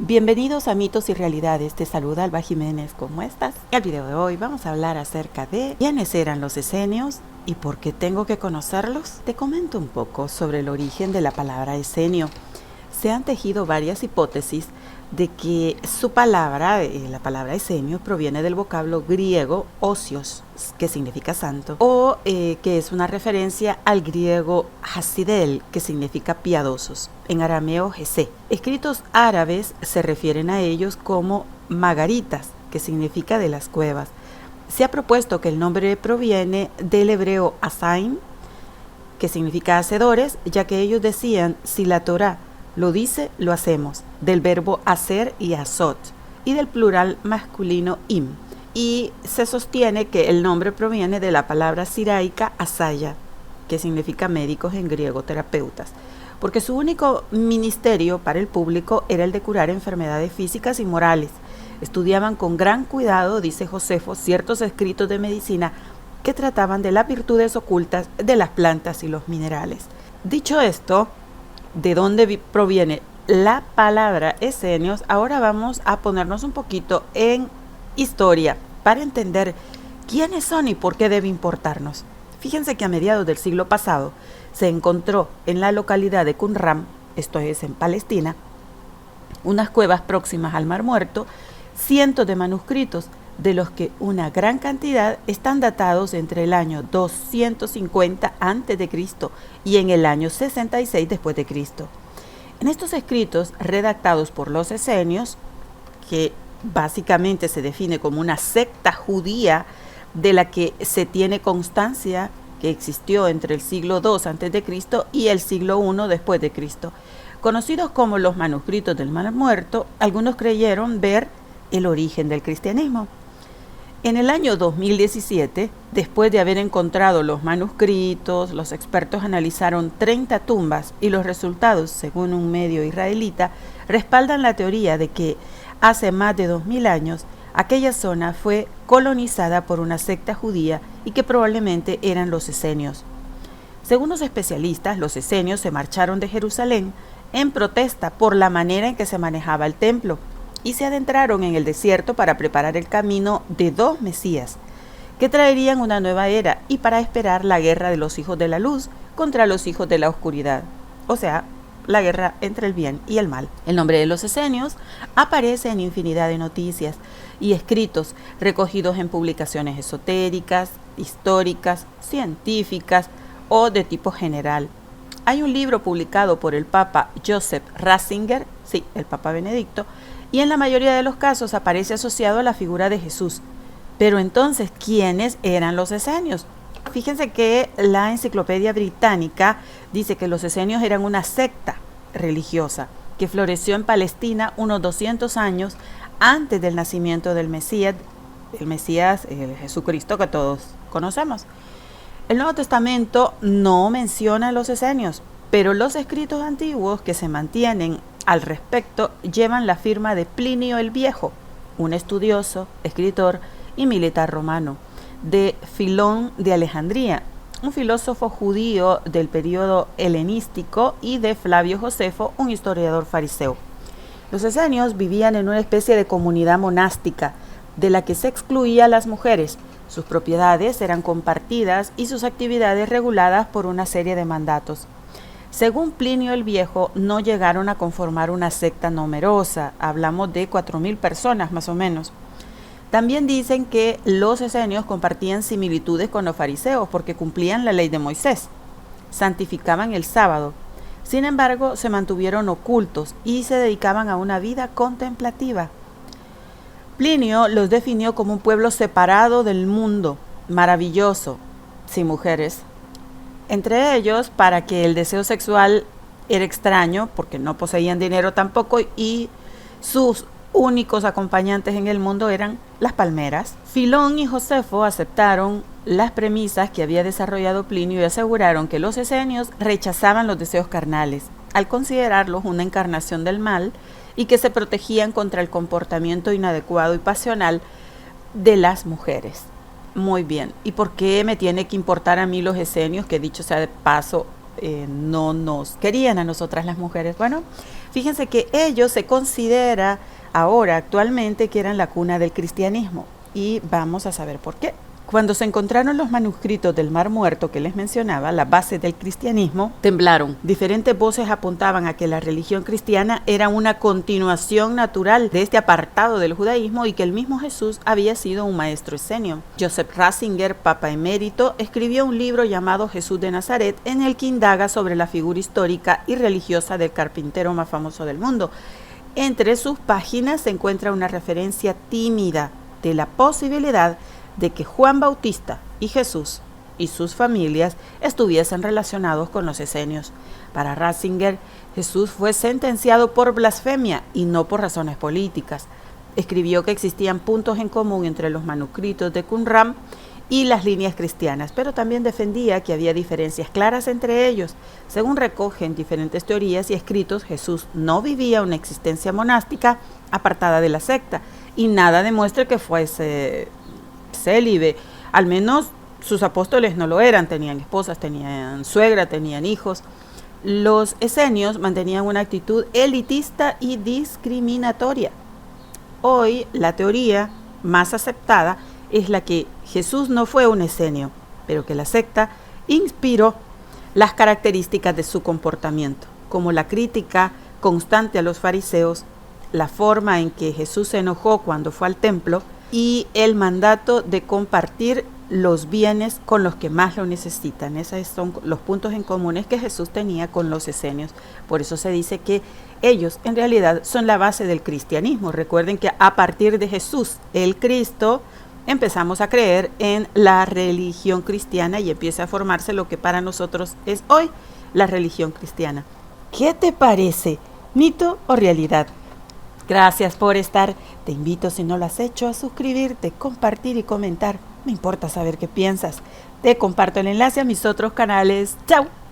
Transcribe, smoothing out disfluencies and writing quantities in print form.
Bienvenidos a Mitos y Realidades, te saluda Alba Jiménez, ¿cómo estás? En el video de hoy vamos a hablar acerca de quiénes eran los esenios y por qué tengo que conocerlos. Te comento un poco sobre el origen de la palabra esenio. Se han tejido varias hipótesis de que su palabra, la palabra esenio, proviene del vocablo griego osios, que significa santo, o que es una referencia al griego hasidel, que significa piadosos, en arameo jesé. Escritos árabes se refieren a ellos como magaritas, que significa de las cuevas. Se ha propuesto que el nombre proviene del hebreo asaim, que significa hacedores, ya que ellos decían, si la Torá lo dice, lo hacemos, del verbo hacer y azot, y del plural masculino im. Y se sostiene que el nombre proviene de la palabra siraica asaya, que significa médicos en griego, terapeutas, porque su único ministerio para el público era el de curar enfermedades físicas y morales. Estudiaban con gran cuidado, dice Josefo, ciertos escritos de medicina que trataban de las virtudes ocultas de las plantas y los minerales. Dicho esto, de dónde proviene la palabra esenios, ahora vamos a ponernos un poquito en historia para entender quiénes son y por qué debe importarnos. Fíjense que a mediados del siglo pasado se encontró en la localidad de Qumran, esto es en Palestina, unas cuevas próximas al Mar Muerto, cientos de manuscritos, de los que una gran cantidad están datados entre el año 250 a.C. y en el año 66 después de Cristo. En estos escritos redactados por los esenios, que básicamente se define como una secta judía de la que se tiene constancia que existió entre el siglo II a.C. y el siglo I después de Cristo, conocidos como los manuscritos del Mar Muerto, algunos creyeron ver el origen del cristianismo. En el año 2017, después de haber encontrado los manuscritos, los expertos analizaron 30 tumbas y los resultados, según un medio israelita, respaldan la teoría de que hace más de 2000 años aquella zona fue colonizada por una secta judía y que probablemente eran los esenios. Según los especialistas, los esenios se marcharon de Jerusalén en protesta por la manera en que se manejaba el templo, y se adentraron en el desierto para preparar el camino de dos Mesías, que traerían una nueva era y para esperar la guerra de los hijos de la luz contra los hijos de la oscuridad, o sea, la guerra entre el bien y el mal. El nombre de los esenios aparece en infinidad de noticias y escritos recogidos en publicaciones esotéricas, históricas, científicas o de tipo general. Hay un libro publicado por el Papa Joseph Ratzinger, sí, el Papa Benedicto, y en la mayoría de los casos aparece asociado a la figura de Jesús. Pero entonces, ¿quiénes eran los esenios? Fíjense que la Enciclopedia Británica dice que los esenios eran una secta religiosa que floreció en Palestina unos 200 años antes del nacimiento del Mesías, el Jesucristo que todos conocemos. El Nuevo Testamento no menciona a los esenios, pero los escritos antiguos que se mantienen al respecto llevan la firma de Plinio el Viejo, un estudioso, escritor y militar romano, de Filón de Alejandría, un filósofo judío del período helenístico, y de Flavio Josefo, un historiador fariseo. Los esenios vivían en una especie de comunidad monástica, de la que se excluía a las mujeres. Sus propiedades eran compartidas y sus actividades reguladas por una serie de mandatos. Según Plinio el Viejo, no llegaron a conformar una secta numerosa, hablamos de 4000 personas más o menos. También dicen que los esenios compartían similitudes con los fariseos porque cumplían la ley de Moisés, santificaban el sábado. Sin embargo, se mantuvieron ocultos y se dedicaban a una vida contemplativa. Plinio los definió como un pueblo separado del mundo, maravilloso, sin mujeres. Entre ellos, para que el deseo sexual era extraño, porque no poseían dinero tampoco, y sus únicos acompañantes en el mundo eran las palmeras. Filón y Josefo aceptaron las premisas que había desarrollado Plinio y aseguraron que los esenios rechazaban los deseos carnales, al considerarlos una encarnación del mal, y que se protegían contra el comportamiento inadecuado y pasional de las mujeres. Muy bien, ¿y por qué me tiene que importar a mí los esenios? Que dicho sea de paso, no nos querían a nosotras las mujeres. Bueno, fíjense que ellos se considera ahora actualmente que eran la cuna del cristianismo y vamos a saber por qué. Cuando se encontraron los manuscritos del Mar Muerto que les mencionaba, la base del cristianismo, temblaron. Diferentes voces apuntaban a que la religión cristiana era una continuación natural de este apartado del judaísmo y que el mismo Jesús había sido un maestro esenio. Joseph Ratzinger, papa emérito, escribió un libro llamado Jesús de Nazaret, en el que indaga sobre la figura histórica y religiosa del carpintero más famoso del mundo. Entre sus páginas se encuentra una referencia tímida de la posibilidad de que Juan Bautista y Jesús y sus familias estuviesen relacionados con los esenios. Para Ratzinger, Jesús fue sentenciado por blasfemia y no por razones políticas. Escribió que existían puntos en común entre los manuscritos de Qumran y las líneas cristianas, pero también defendía que había diferencias claras entre ellos. Según recogen diferentes teorías y escritos, Jesús no vivía una existencia monástica apartada de la secta y nada demuestra que fuese célibe. Al menos sus apóstoles no lo eran, tenían esposas, tenían suegra, tenían hijos. Los esenios mantenían una actitud elitista y discriminatoria. Hoy la teoría más aceptada es la que Jesús no fue un esenio, pero que la secta inspiró las características de su comportamiento, como la crítica constante a los fariseos, la forma en que Jesús se enojó cuando fue al templo y el mandato de compartir los bienes con los que más lo necesitan. Esos son los puntos en comunes que Jesús tenía con los esenios. Por eso se dice que ellos en realidad son la base del cristianismo. Recuerden que a partir de Jesús, el Cristo, empezamos a creer en la religión cristiana y empieza a formarse lo que para nosotros es hoy la religión cristiana. ¿Qué te parece? ¿Mito o realidad? Gracias por estar. Te invito, si no lo has hecho, a suscribirte, compartir y comentar. Me importa saber qué piensas. Te comparto el enlace a mis otros canales. ¡Chao!